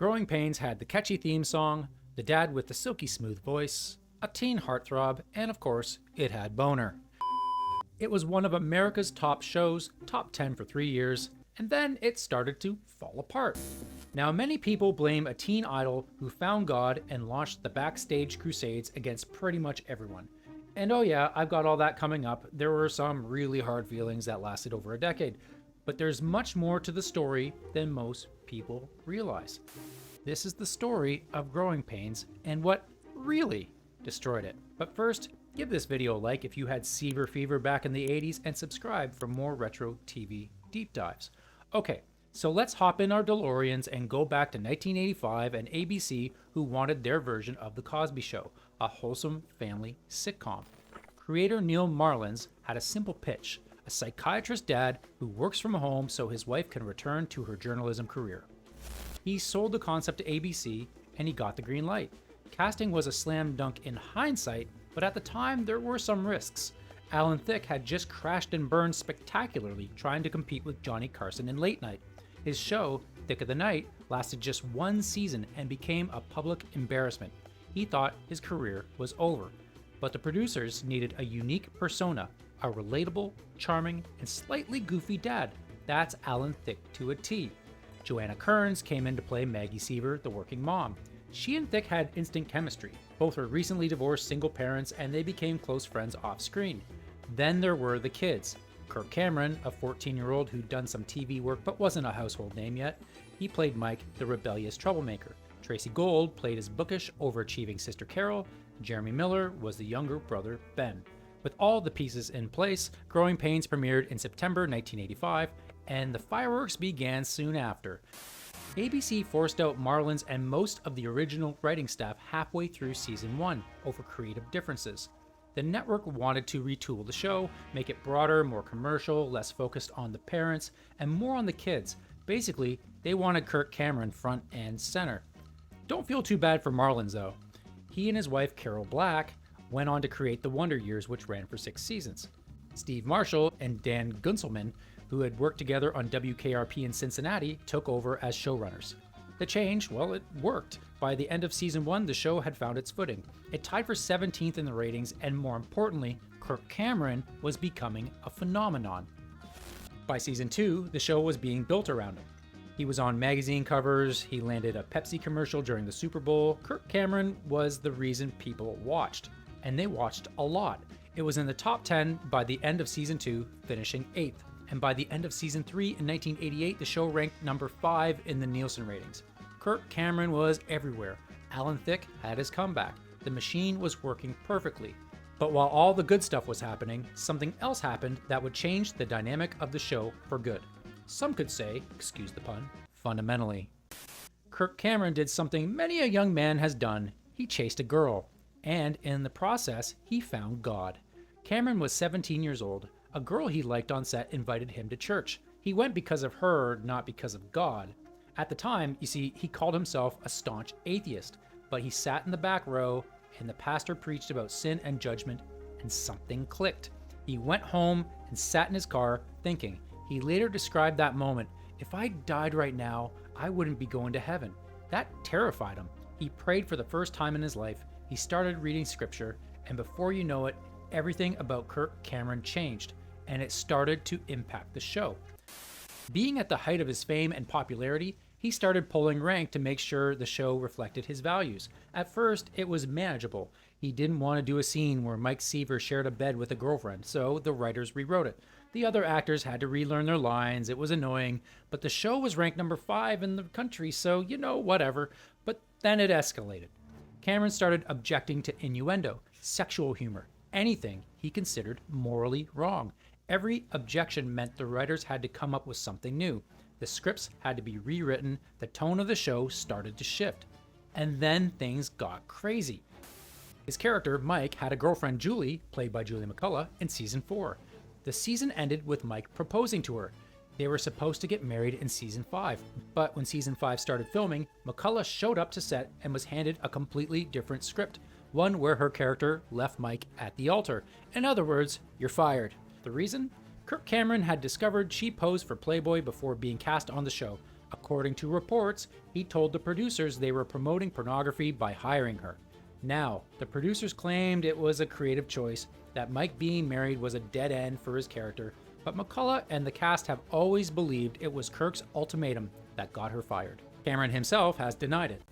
Growing Pains had the catchy theme song, the dad with the silky smooth voice, a teen heartthrob, and of course, it had Boner. It was one of America's top shows, top 10 for 3 years, and then it started to fall apart. Now, many people blame a teen idol who found God and launched the backstage crusades against pretty much everyone. And oh yeah, I've got all that coming up. There were some really hard feelings that lasted over a decade. But there's much more to the story than most people realize. This is the story of Growing Pains and what really destroyed it. But first, give this video a like if you had Seaver fever back in the 80s and subscribe for more retro TV deep dives. Okay, so let's hop in our DeLoreans and go back to 1985 and ABC, who wanted their version of The Cosby Show, a wholesome family sitcom. Creator Neil Marlins had a simple pitch: a psychiatrist dad who works from home so his wife can return to her journalism career. He sold the concept to ABC and he got the green light. Casting was a slam dunk in hindsight, but at the time there were some risks. Alan Thicke had just crashed and burned spectacularly trying to compete with Johnny Carson in Late Night. His show, Thick of the Night, lasted just one season and became a public embarrassment. He thought his career was over. But the producers needed a unique persona, a relatable, charming, and slightly goofy dad. That's Alan Thicke to a T. Joanna Kearns came in to play Maggie Seaver, the working mom. She and Thicke had instant chemistry. Both were recently divorced single parents and they became close friends off screen. Then there were the kids. Kirk Cameron, a 14-year-old who'd done some TV work but wasn't a household name yet. He played Mike, the rebellious troublemaker. Tracy Gold played his bookish, overachieving sister Carol. Jeremy Miller was the younger brother Ben. With all the pieces in place, Growing Pains premiered in September 1985, and the fireworks began soon after. ABC forced out Marlins and most of the original writing staff halfway through season 1 over creative differences. The network wanted to retool the show, make it broader, more commercial, less focused on the parents, and more on the kids. Basically, they wanted Kirk Cameron front and center. Don't feel too bad for Marlins though. He and his wife Carol Black went on to create The Wonder Years, which ran for 6 seasons. Steve Marshall and Dan Gunselman, who had worked together on WKRP in Cincinnati, took over as showrunners. The change, well, it worked. By the end of season 1, the show had found its footing. It tied for 17th in the ratings, and more importantly, Kirk Cameron was becoming a phenomenon. By season 2, the show was being built around him. He was on magazine covers, he landed a Pepsi commercial during the Super Bowl. Kirk Cameron was the reason people watched, and they watched a lot. It was in the top 10 by the end of season 2, finishing 8th. And by the end of season 3 in 1988, the show ranked number 5 in the Nielsen ratings. Kirk Cameron was everywhere. Alan Thicke had his comeback. The machine was working perfectly. But while all the good stuff was happening, something else happened that would change the dynamic of the show for good. Some could say, excuse the pun, fundamentally. Kirk Cameron did something many a young man has done. He chased a girl. And in the process, he found God. Cameron was 17 years old. A girl he liked on set invited him to church. He went because of her, not because of God. At the time, you see, he called himself a staunch atheist, but he sat in the back row and the pastor preached about sin and judgment, and something clicked. He went home and sat in his car thinking. He later described that moment: "If I died right now, I wouldn't be going to heaven." That terrified him. He prayed for the first time in his life. He started reading scripture, and before you know it, everything about Kirk Cameron changed, and it started to impact the show. Being at the height of his fame and popularity, he started pulling rank to make sure the show reflected his values. At first, it was manageable. He didn't want to do a scene where Mike Seaver shared a bed with a girlfriend, so the writers rewrote it. The other actors had to relearn their lines. It was annoying, but the show was ranked number 5 in the country, so whatever. But then it escalated. Cameron started objecting to innuendo, sexual humor, anything he considered morally wrong. Every objection meant the writers had to come up with something new. The scripts had to be rewritten, the tone of the show started to shift. And then things got crazy. His character, Mike, had a girlfriend, Julie, played by Julie McCullough, in season 4. The season ended with Mike proposing to her. They were supposed to get married in season 5, but when season 5 started filming, McCullough showed up to set and was handed a completely different script, one where her character left Mike at the altar. In other words, you're fired. The reason? Kirk Cameron had discovered she posed for Playboy before being cast on the show. According to reports, he told the producers they were promoting pornography by hiring her. Now, the producers claimed it was a creative choice, that Mike being married was a dead end for his character, but McCullough and the cast have always believed it was Kirk's ultimatum that got her fired. Cameron himself has denied it.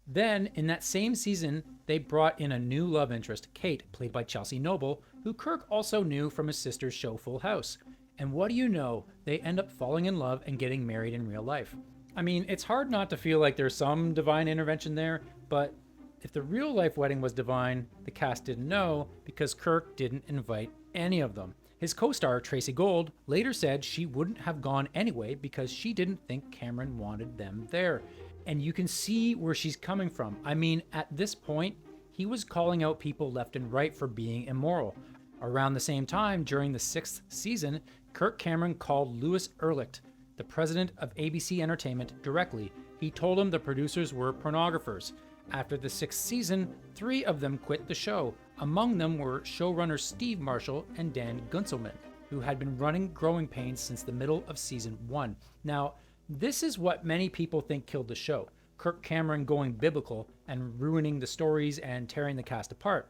Then, in that same season, they brought in a new love interest, Kate, played by Chelsea Noble, who Kirk also knew from his sister's show Full House. And what do you know, they end up falling in love and getting married in real life. I mean, it's hard not to feel like there's some divine intervention there, but if the real life wedding was divine, the cast didn't know because Kirk didn't invite any of them. His co-star, Tracy Gold, later said she wouldn't have gone anyway because she didn't think Cameron wanted them there. And you can see where she's coming from. I mean, at this point, he was calling out people left and right for being immoral. Around the same time, during the 6th season, Kirk Cameron called Louis Ehrlich, the president of ABC Entertainment, directly. He told him the producers were pornographers. After the 6th season, 3 of them quit the show. Among them were showrunners Steve Marshall and Dan Gunselman, who had been running Growing Pains since the middle of season 1. Now, this is what many people think killed the show. Kirk Cameron going biblical and ruining the stories and tearing the cast apart.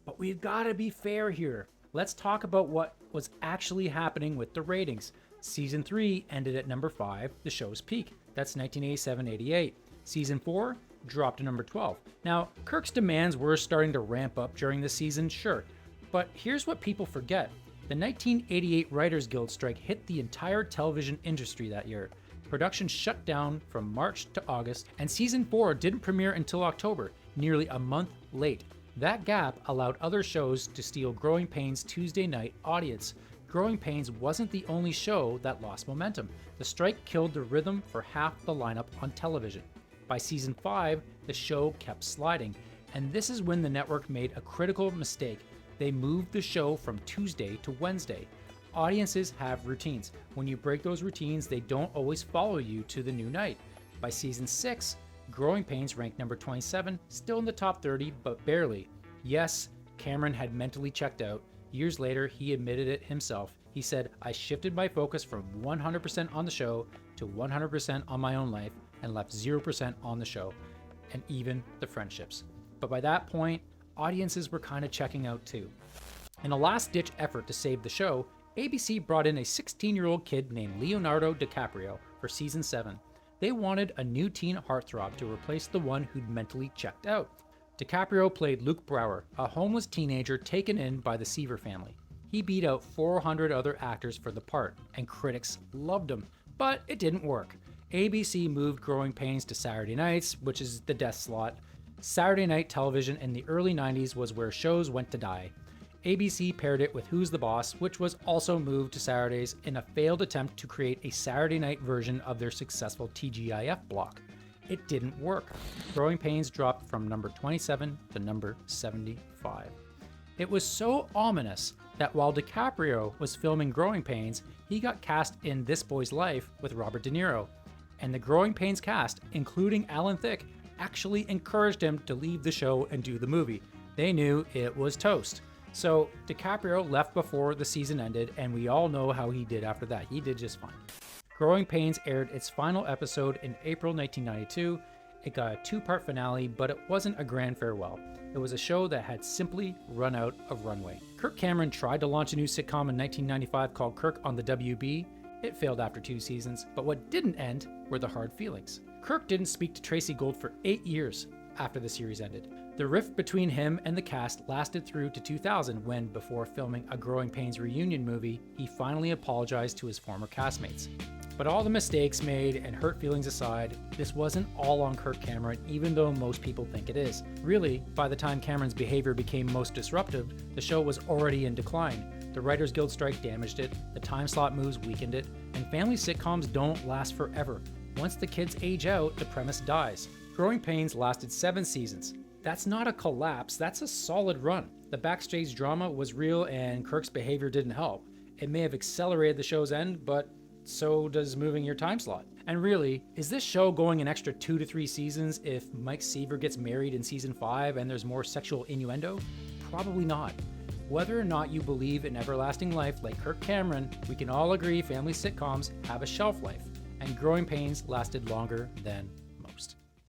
But we've got to be fair here. Let's talk about what was actually happening with the ratings. Season 3 ended at number 5, the show's peak. That's 1987-88. Season 4 dropped to number 12. Now, Kirk's demands were starting to ramp up during the season, sure. But here's what people forget. The 1988 Writers Guild strike hit the entire television industry that year. Production shut down from March to August, and season 4 didn't premiere until October, nearly a month late. That gap allowed other shows to steal Growing Pains' Tuesday night audience. Growing Pains wasn't the only show that lost momentum. The strike killed the rhythm for half the lineup on television. By season 5, the show kept sliding, and this is when the network made a critical mistake. They moved the show from Tuesday to Wednesday. Audiences have routines. When you break those routines, they don't always follow you to the new night. By season 6, Growing Pains ranked number 27, still in the top 30, but barely. Yes, Cameron had mentally checked out. Years later, he admitted it himself. He said, "I shifted my focus from 100% on the show to 100% on my own life and left 0% on the show, and even the friendships." But by that point, audiences were kind of checking out too. In a last-ditch effort to save the show, ABC brought in a 16-year-old kid named Leonardo DiCaprio for season 7. They wanted a new teen heartthrob to replace the one who'd mentally checked out. DiCaprio played Luke Brower, a homeless teenager taken in by the Seaver family. He beat out 400 other actors for the part, and critics loved him, but it didn't work. ABC moved Growing Pains to Saturday nights, which is the death slot. Saturday night television in the early 90s was where shows went to die. ABC paired it with Who's the Boss, which was also moved to Saturdays in a failed attempt to create a Saturday night version of their successful TGIF block. It didn't work. Growing Pains dropped from number 27 to number 75. It was so ominous that while DiCaprio was filming Growing Pains, he got cast in This Boy's Life with Robert De Niro. And the Growing Pains cast, including Alan Thicke, actually encouraged him to leave the show and do the movie. They knew it was toast. So DiCaprio left before the season ended, and we all know how he did after that. He did just fine. Growing Pains aired its final episode in April 1992. It got a 2-part finale, but it wasn't a grand farewell. It was a show that had simply run out of runway. Kirk Cameron tried to launch a new sitcom in 1995 called Kirk on the WB. It failed after 2 seasons, but what didn't end were the hard feelings. Kirk didn't speak to Tracy Gold for 8 years after the series ended. The rift between him and the cast lasted through to 2000 when, before filming a Growing Pains reunion movie, he finally apologized to his former castmates. But all the mistakes made and hurt feelings aside, this wasn't all on Kirk Cameron, even though most people think it is. Really, by the time Cameron's behavior became most disruptive, the show was already in decline. The Writers Guild strike damaged it, the time slot moves weakened it, and family sitcoms don't last forever. Once the kids age out, the premise dies. Growing Pains lasted 7 seasons. That's not a collapse, that's a solid run. The backstage drama was real and Kirk's behavior didn't help. It may have accelerated the show's end, but so does moving your time slot. And really, is this show going an extra 2 to 3 seasons if Mike Seaver gets married in season 5 and there's more sexual innuendo? Probably not. Whether or not you believe in everlasting life like Kirk Cameron, we can all agree family sitcoms have a shelf life. and growing pains lasted longer than